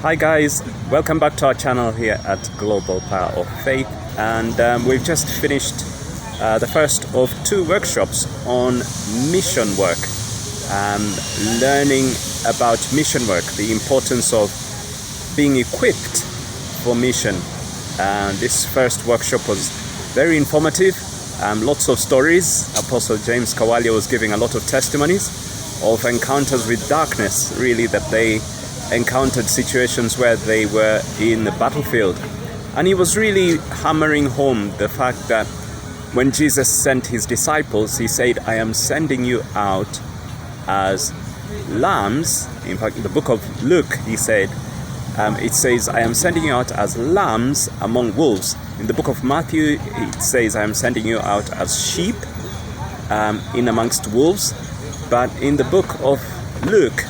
Hi guys, welcome back to our channel here at Global Power of Faith, and we've just finished the first of two workshops on mission work, learning about mission work, the importance of being equipped for mission. This first workshop was very informative, lots of stories. Apostle James Kawalia was giving a lot of testimonies of encounters with darkness, really, that they encountered situations where they were in the battlefield. And he was really hammering home the fact that when Jesus sent his disciples, he said, I am sending you out as lambs. In fact, in the book of Luke, he said, it says, I am sending you out as lambs among wolves. In the book of Matthew, it says, I am sending you out as sheep in amongst wolves. But in the book of Luke,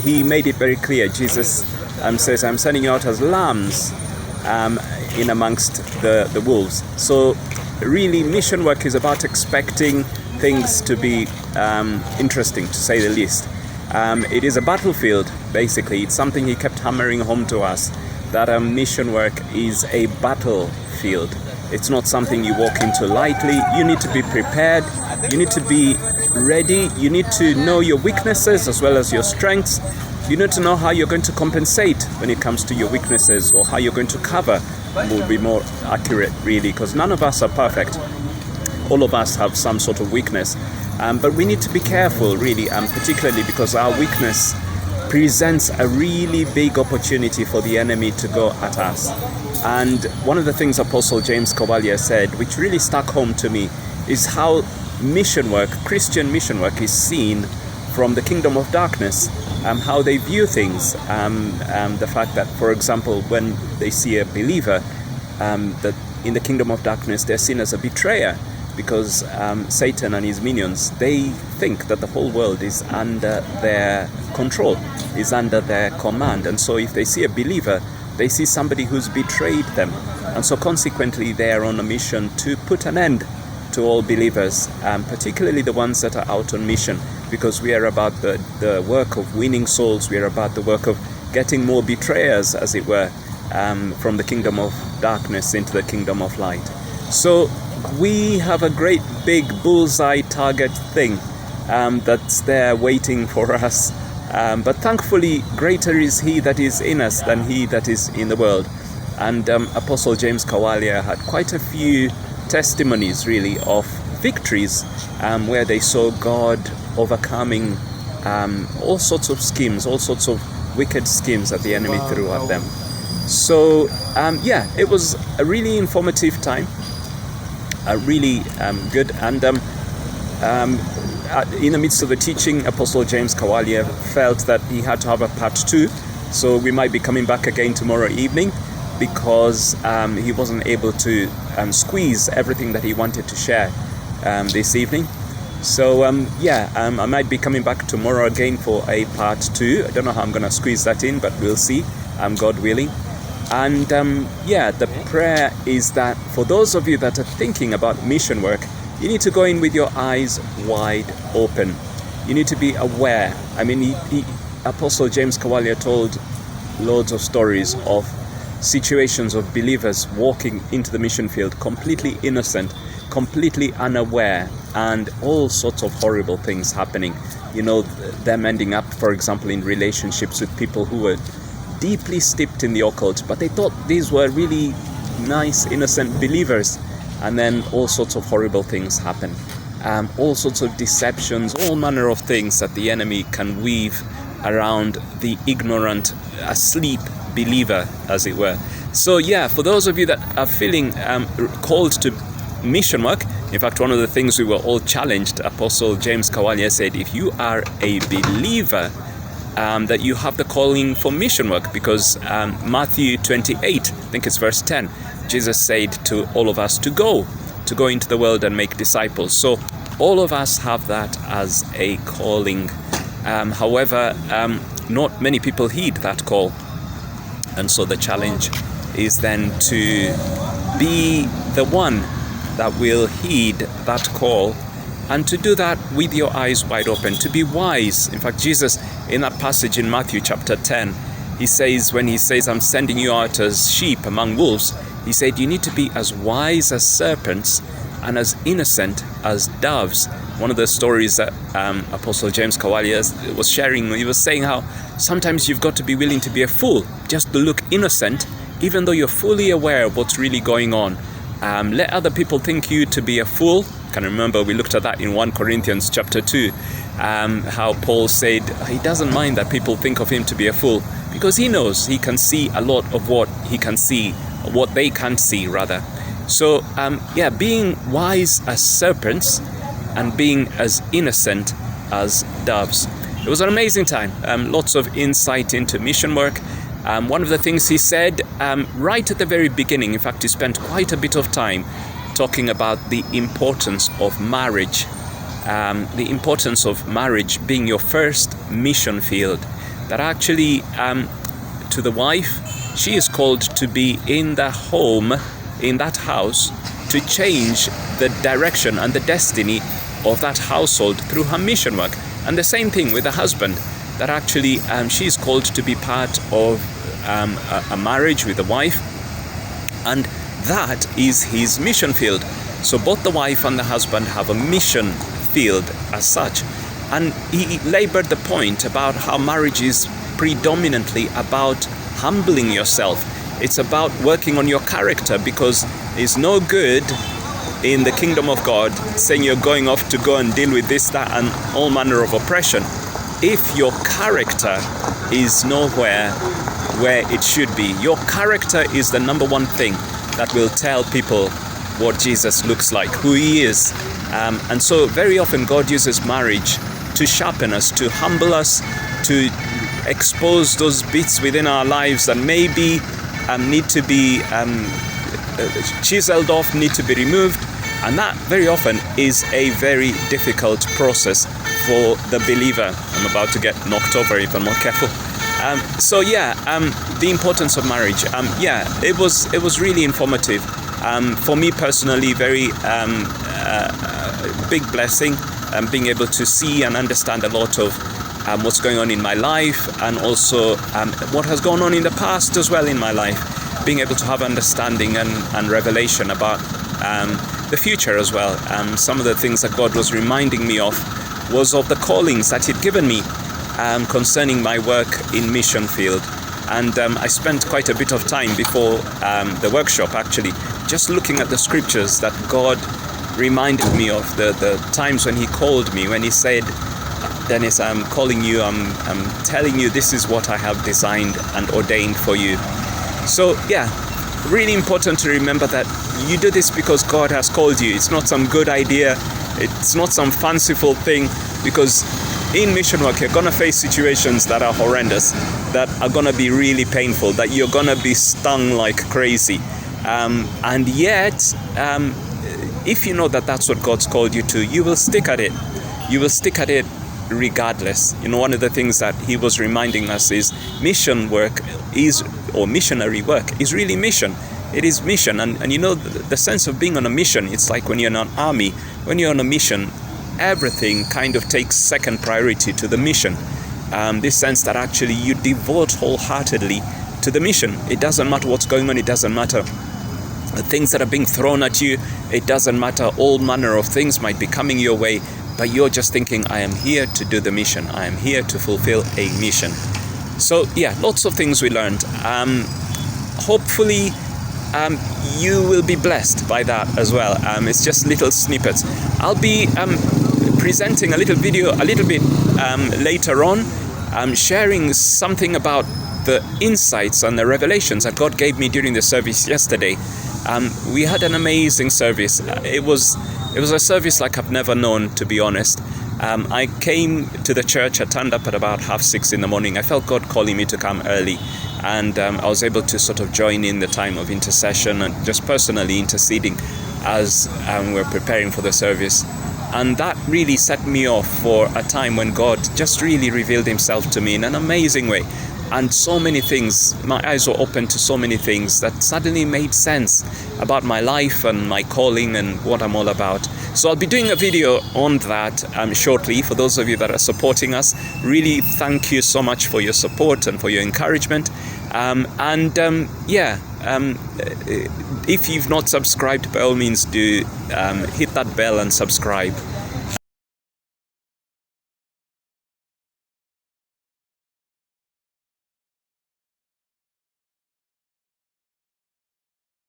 he made it very clear. Jesus says, I'm sending you out as lambs in amongst the wolves. So really, mission work is about expecting things to be interesting, to say the least. It is a battlefield, basically. It's something he kept hammering home to us, that mission work is a battlefield. It's not something you walk into lightly. You need to be prepared. You need to be ready. You need to know your weaknesses as well as your strengths. You need to know how you're going to compensate when it comes to your weaknesses, or how you're going to cover will be more accurate, really, because none of us are perfect. All of us have some sort of weakness, but we need to be careful, really, particularly because our weakness presents a really big opportunity for the enemy to go at us. And one of the things Apostle James Kawalia said, which really stuck home to me, is how mission work, Christian mission work, is seen from the kingdom of darkness, how they view things. The fact that, for example, when they see a believer, that in the kingdom of darkness they're seen as a betrayer, because Satan and his minions, they think that the whole world is under their control, is under their command. And so if they see a believer, they see somebody who's betrayed them. And so consequently, they are on a mission to put an end to all believers, particularly the ones that are out on mission, because we are about the work of winning souls. We are about the work of getting more betrayers, as it were, from the kingdom of darkness into the kingdom of light. So we have a great big bullseye target thing that's there waiting for us. But thankfully, greater is he that is in us than he that is in the world. And Apostle James Kawalia had quite a few testimonies, really, of victories where they saw God overcoming all sorts of schemes, all sorts of wicked schemes that the enemy threw at them. So it was a really informative time, really good. And in the midst of the teaching, Apostle James Kawalia felt that he had to have a part 2, so we might be coming back again tomorrow evening, because he wasn't able to squeeze everything that he wanted to share this evening. So I might be coming back tomorrow again for a part 2. I don't know how I'm going to squeeze that in, but we'll see, God willing. And the prayer is that for those of you that are thinking about mission work, you need to go in with your eyes wide open. You need to be aware. I mean, Apostle James Kawalia told loads of stories of situations of believers walking into the mission field completely innocent, completely unaware, and all sorts of horrible things happening. You know, them ending up, for example, in relationships with people who were deeply steeped in the occult, but they thought these were really nice, innocent believers. And then all sorts of horrible things happen. All sorts of deceptions, all manner of things that the enemy can weave around the ignorant, asleep believer, as it were. So for those of you that are feeling called to mission work, in fact, one of the things we were all challenged, Apostle James Kawalia said, if you are a believer, that you have the calling for mission work, because Matthew 28, I think it's verse 10, Jesus said to all of us to go into the world and make disciples. So all of us have that as a calling. However, not many people heed that call. And so the challenge is then to be the one that will heed that call, and to do that with your eyes wide open, to be wise. In fact, Jesus, in that passage in Matthew chapter 10, he says, when he says, I'm sending you out as sheep among wolves, he said, you need to be as wise as serpents and as innocent as doves. One of the stories that Apostle James Kawali was sharing, he was saying how sometimes you've got to be willing to be a fool, just to look innocent, even though you're fully aware of what's really going on. Let other people think you to be a fool. I can remember we looked at that in 1 Corinthians chapter 2, how Paul said he doesn't mind that people think of him to be a fool, because he knows he can see a lot of what he can see, what they can't see rather. So being wise as serpents and being as innocent as doves. It was an amazing time. Lots of insight into mission work. One of the things he said right at the very beginning, in fact, he spent quite a bit of time talking about the importance of marriage. The importance of marriage being your first mission field. That actually, to the wife, she is called to be in the home, in that house, to change the direction and the destiny of that household through her mission work. And the same thing with the husband, that actually she's called to be part of a marriage with a wife, and that is his mission field. So both the wife and the husband have a mission field as such. And he labored the point about how marriage is predominantly about humbling yourself. It's about working on your character, because it's no good in the kingdom of God saying you're going off to go and deal with this, that, and all manner of oppression if your character is nowhere where it should be. Your character is the number one thing that will tell people what Jesus looks like, who he is. And so very often God uses marriage to sharpen us, to humble us, to expose those bits within our lives that maybe need to be chiseled off, need to be removed. And that very often is a very difficult process for the believer. I'm about to get knocked over if I'm not careful. The importance of marriage. It was really informative. For me personally, very big blessing. Being able to see and understand a lot of what's going on in my life, and also what has gone on in the past as well in my life. Being able to have understanding and revelation about the future as well. Some of the things that God was reminding me of was of the callings that he'd given me concerning my work in mission field. And I spent quite a bit of time before the workshop actually just looking at the scriptures that God reminded me of, the times when he called me, when he said, Dennis, I'm calling you, I'm telling you this is what I have designed and ordained for you. So really important to remember that you do this because God has called you. It's not some good idea, it's not some fanciful thing, because in mission work you're going to face situations that are horrendous, that are going to be really painful, that you're going to be stung like crazy. And yet, if you know that that's what God's called you to, you will stick at it. You will stick at it regardless. One of the things that he was reminding us is mission work or missionary work is really mission. It is mission. And the sense of being on a mission, it's like when you're in an army. When you're on a mission, everything kind of takes second priority to the mission. This sense that actually you devote wholeheartedly to the mission. It doesn't matter what's going on. It doesn't matter the things that are being thrown at you. It doesn't matter, all manner of things might be coming your way, but you're just thinking, I am here to do the mission. I am here to fulfill a mission. So lots of things we learned. Hopefully you will be blessed by that as well. It's just little snippets. I'll be presenting a little video a little bit later on, sharing something about the insights and the revelations that God gave me during the service yesterday. We had an amazing service. It was a service like I've never known, to be honest. I came to the church. I turned up at about 6:30 in the morning. I felt God calling me to come early, and I was able to sort of join in the time of intercession and just personally interceding as we're preparing for the service. And that really set me off for a time when God just really revealed himself to me in an amazing way. and so many things. My eyes were open to so many things that suddenly made sense about my life and my calling and what I'm all about. So I'll be doing a video on that shortly. For those of you that are supporting us, really thank you so much for your support and for your encouragement. If you've not subscribed, by all means do hit that bell and subscribe.